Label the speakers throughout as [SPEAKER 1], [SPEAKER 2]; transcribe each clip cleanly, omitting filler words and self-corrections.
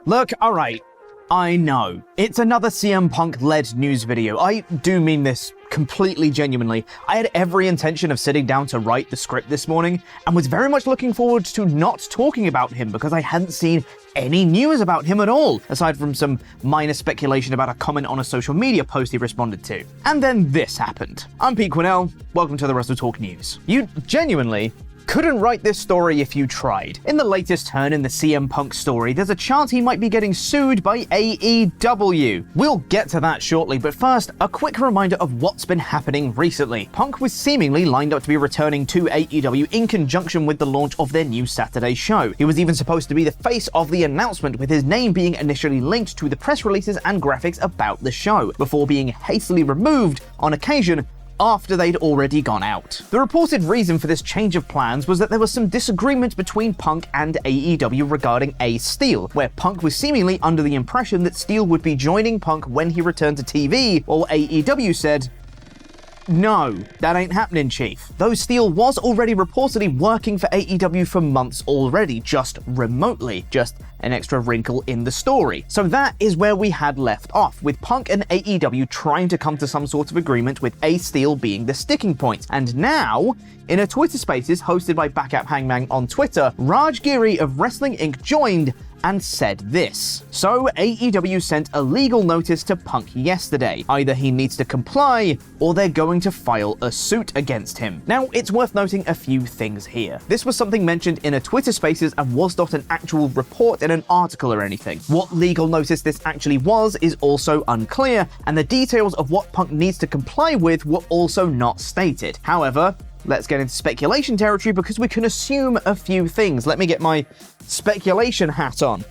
[SPEAKER 1] Look, alright, I know. It's another CM Punk-led news video. I do mean this completely genuinely. I had every intention of sitting down to write the script this morning, and was very much looking forward to not talking about him because I hadn't seen any news about him at all, aside from some minor speculation about a comment on a social media post he responded to. And then this happened. I'm Quinnell, welcome to the WrestleTalk News. You genuinely couldn't write this story if you tried. In the latest turn in the CM Punk story, there's a chance he might be getting sued by AEW. We'll get to that shortly, but first, a quick reminder of what's been happening recently. Punk was seemingly lined up to be returning to AEW in conjunction with the launch of their new Saturday show. He was even supposed to be the face of the announcement, with his name being initially linked to the press releases and graphics about the show, before being hastily removed on occasion after they'd already gone out. The reported reason for this change of plans was that there was some disagreement between Punk and AEW regarding Steel, where Punk was seemingly under the impression that Steel would be joining Punk when he returned to TV, while AEW said, "No, that ain't happening, Chief." Though Steel was already reportedly working for AEW for months already, just remotely, just an extra wrinkle in the story. So that is where we had left off, with Punk and AEW trying to come to some sort of agreement, with Steel being the sticking point. And now, in a Twitter Spaces hosted by Backup Hangman on Twitter, Raj Giri of Wrestling Inc. joined and said this. So AEW sent a legal notice to Punk yesterday. Either he needs to comply, or they're going to file a suit against him. Now, it's worth noting a few things here. This was something mentioned in a Twitter Spaces and was not an actual report in an article or anything. What legal notice this actually was is also unclear, and the details of what Punk needs to comply with were also not stated. However, let's get into speculation territory because we can assume a few things. Let me get my speculation hat on.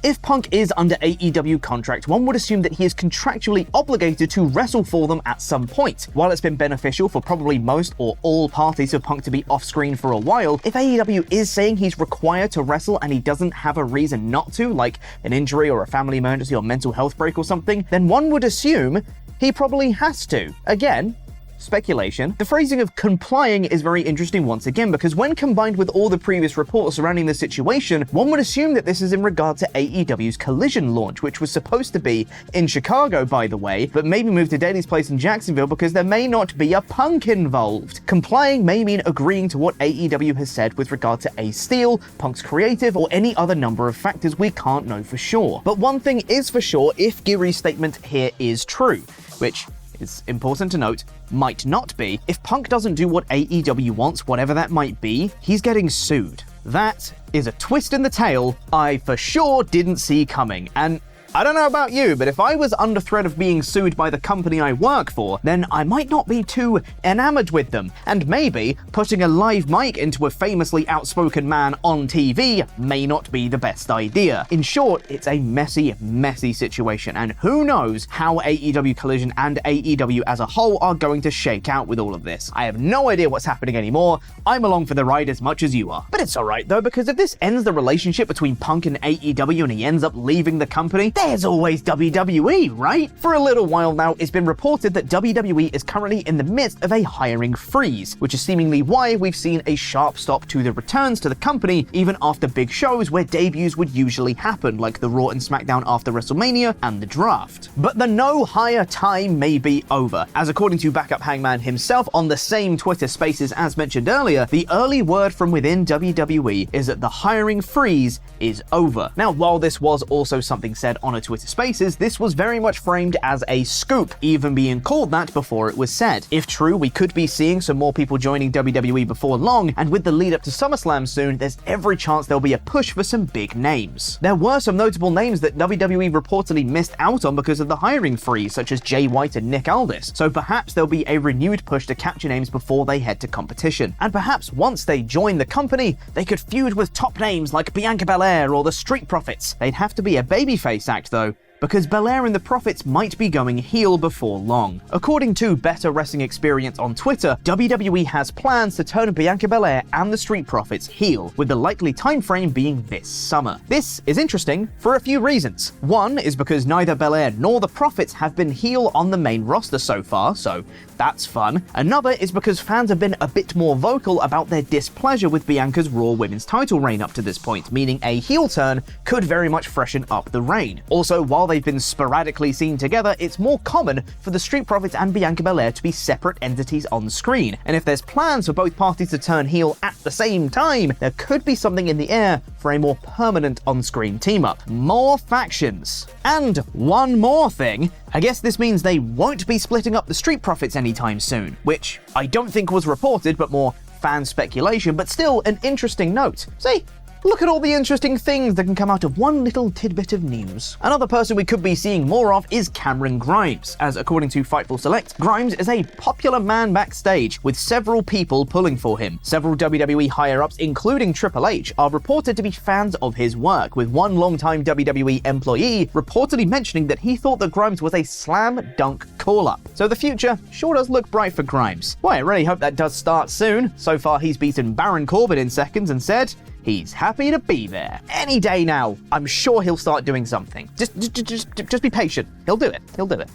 [SPEAKER 1] If Punk is under AEW contract, one would assume that he is contractually obligated to wrestle for them at some point. While it's been beneficial for probably most or all parties of Punk to be off-screen for a while, if AEW is saying he's required to wrestle and he doesn't have a reason not to, like an injury or a family emergency or mental health break or something, then one would assume he probably has to. Again, speculation. The phrasing of complying is very interesting once again, because when combined with all the previous reports surrounding the situation, one would assume that this is in regard to AEW's Collision launch, which was supposed to be in Chicago, by the way, but maybe moved to Daily's place in Jacksonville because there may not be a Punk involved. Complying may mean agreeing to what AEW has said with regard to Steel, Punk's creative, or any other number of factors we can't know for sure. But one thing is for sure, if Giri's statement here is true, which, it's important to note, might not be, if Punk doesn't do what AEW wants, whatever that might be, he's getting sued. That is a twist in the tale I for sure didn't see coming, and I don't know about you, but if I was under threat of being sued by the company I work for, then I might not be too enamored with them, and maybe putting a live mic into a famously outspoken man on TV may not be the best idea. In short, it's a messy, messy situation, and who knows how AEW Collision and AEW as a whole are going to shake out with all of this. I have no idea what's happening anymore. I'm along for the ride as much as you are. But it's alright though, because if this ends the relationship between Punk and AEW and he ends up leaving the company, there's always WWE, right? For a little while now, it's been reported that WWE is currently in the midst of a hiring freeze, which is seemingly why we've seen a sharp stop to the returns to the company, even after big shows where debuts would usually happen, like the Raw and SmackDown after WrestleMania and the draft. But the no hire time may be over, as according to Backup Hangman himself on the same Twitter Spaces as mentioned earlier, the early word from within WWE is that the hiring freeze is over. Now, while this was also something said on a Twitter Spaces, this was very much framed as a scoop, even being called that before it was said. If true, we could be seeing some more people joining WWE before long, and with the lead up to SummerSlam soon, there's every chance there'll be a push for some big names. There were some notable names that WWE reportedly missed out on because of the hiring freeze, such as Jay White and Nick Aldis, so perhaps there'll be a renewed push to capture names before they head to competition. And perhaps once they join the company, they could feud with top names like Bianca Belair or the Street Profits. They'd have to be a babyface act though, because Belair and the Profits might be going heel before long. According to Better Wrestling Experience on Twitter, WWE has plans to turn Bianca Belair and the Street Profits heel, with the likely time frame being this summer. This is interesting for a few reasons. One is because neither Belair nor the Profits have been heel on the main roster so far, so that's fun. Another is because fans have been a bit more vocal about their displeasure with Bianca's Raw Women's title reign up to this point, meaning a heel turn could very much freshen up the reign. Also, while they've been sporadically seen together, it's more common for the Street Profits and Bianca Belair to be separate entities on screen, and if there's plans for both parties to turn heel at the same time, there could be something in the air for a more permanent on-screen team-up. More factions. And one more thing, I guess this means they won't be splitting up the Street Profits anytime soon, which I don't think was reported, but more fan speculation, but still an interesting note. See, look at all the interesting things that can come out of one little tidbit of news. Another person we could be seeing more of is Cameron Grimes, as according to Fightful Select, Grimes is a popular man backstage, with several people pulling for him. Several WWE higher-ups, including Triple H, are reported to be fans of his work, with one longtime WWE employee reportedly mentioning that he thought that Grimes was a slam dunk call-up. So the future sure does look bright for Grimes. Boy, I really hope that does start soon. So far, he's beaten Baron Corbin in seconds and said he's happy to be there. Any day now, I'm sure he'll start doing something. Just be patient. He'll do it. He'll do it.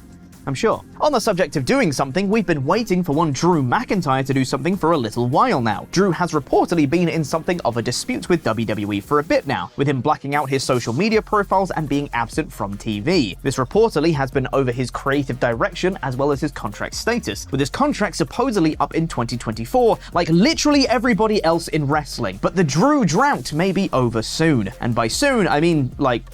[SPEAKER 1] I'm sure. On the subject of doing something, we've been waiting for one Drew McIntyre to do something for a little while now. Drew has reportedly been in something of a dispute with WWE for a bit now, with him blacking out his social media profiles and being absent from TV. This reportedly has been over his creative direction as well as his contract status, with his contract supposedly up in 2024, like literally everybody else in wrestling. But the Drew drought may be over soon. And by soon, I mean like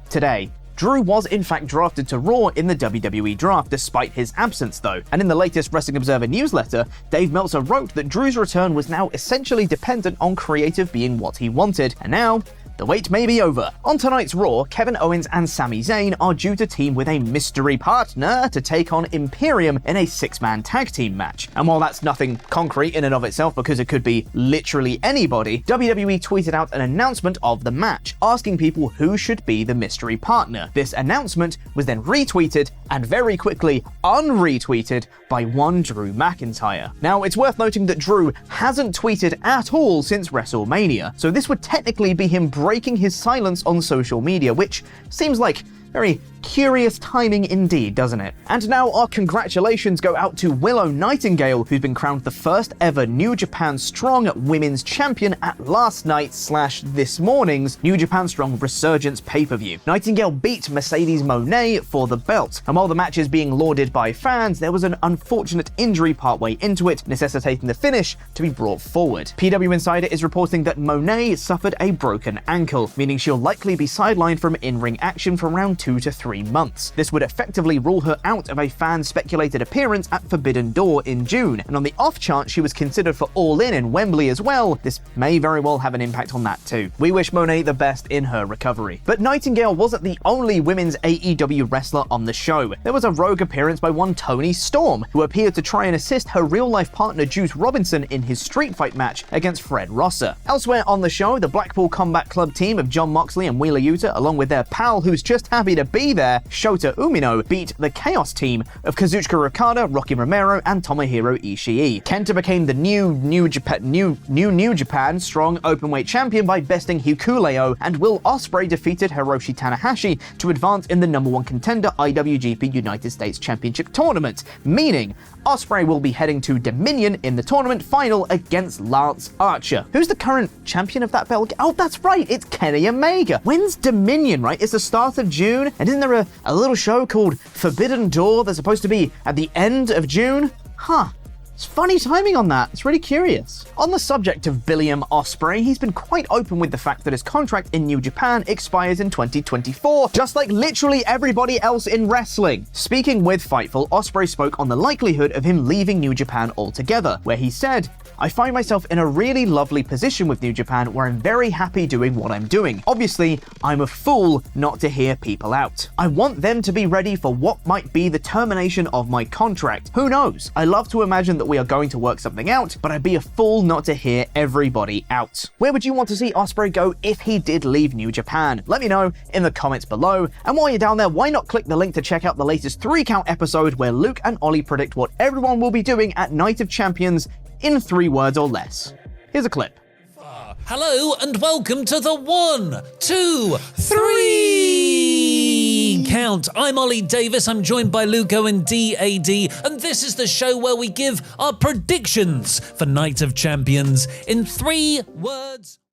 [SPEAKER 1] today. Drew was in fact drafted to Raw in the WWE draft despite his absence though, and in the latest Wrestling Observer newsletter, Dave Meltzer wrote that Drew's return was now essentially dependent on creative being what he wanted, and now the wait may be over. On tonight's Raw, Kevin Owens and Sami Zayn are due to team with a mystery partner to take on Imperium in a 6-man tag team match. And while that's nothing concrete in and of itself because it could be literally anybody, WWE tweeted out an announcement of the match, asking people who should be the mystery partner. This announcement was then retweeted and very quickly unretweeted by one Drew McIntyre. Now, it's worth noting that Drew hasn't tweeted at all since WrestleMania, so this would technically be him breaking his silence on social media, which seems like very curious timing indeed, doesn't it? And now our congratulations go out to Willow Nightingale, who's been crowned the first ever New Japan Strong Women's Champion at last night's / this morning's New Japan Strong Resurgence pay-per-view. Nightingale beat Mercedes Moné for the belt, and while the match is being lauded by fans, there was an unfortunate injury partway into it, necessitating the finish to be brought forward. PW Insider is reporting that Moné suffered a broken ankle, meaning she'll likely be sidelined from in-ring action for around 2 to 3 months. This would effectively rule her out of a fan-speculated appearance at Forbidden Door in June, and on the off chance she was considered for All In Wembley as well, this may very well have an impact on that too. We wish Moné the best in her recovery. But Nightingale wasn't the only women's AEW wrestler on the show. There was a rogue appearance by one Toni Storm, who appeared to try and assist her real-life partner Juice Robinson in his street fight match against Fred Rosser. Elsewhere on the show, the Blackpool Combat Club team of Jon Moxley and Wheeler Yuta, along with their pal who's just happy to be there, Shota Umino, beat the Chaos team of Kazuchika Okada, Rocky Romero, and Tomohiro Ishii. Kenta became the New Japan Strong Openweight Champion by besting Hikuleo, and Will Ospreay defeated Hiroshi Tanahashi to advance in the #1 contender IWGP United States Championship tournament, meaning Ospreay will be heading to Dominion in the tournament final against Lance Archer. Who's the current champion of that belt? Oh, that's right, it's Kenny Omega. When's Dominion, right? It's the start of June, and isn't there a little show called Forbidden Door that's supposed to be at the end of June? Huh. It's funny timing on that. It's really curious. On the subject of William Ospreay, he's been quite open with the fact that his contract in New Japan expires in 2024, just like literally everybody else in wrestling. Speaking with Fightful, Ospreay spoke on the likelihood of him leaving New Japan altogether, where he said, "I find myself in a really lovely position with New Japan where I'm very happy doing what I'm doing. Obviously, I'm a fool not to hear people out. I want them to be ready for what might be the termination of my contract. Who knows? I love to imagine that that we are going to work something out, but I'd be a fool not to hear everybody out. Where would you want to see Ospreay go if he did leave New Japan? Let me know in the comments below, and while you're down there, why not click the link to check out the latest 3-count episode where Luke and Ollie predict what everyone will be doing at Night of Champions in 3 words or less. Here's a clip.
[SPEAKER 2] Hello and welcome to the 1, 2, 3 count. I'm Ollie Davis, I'm joined by Luco and DAD, and this is the show where we give our predictions for Night of Champions in 3 words.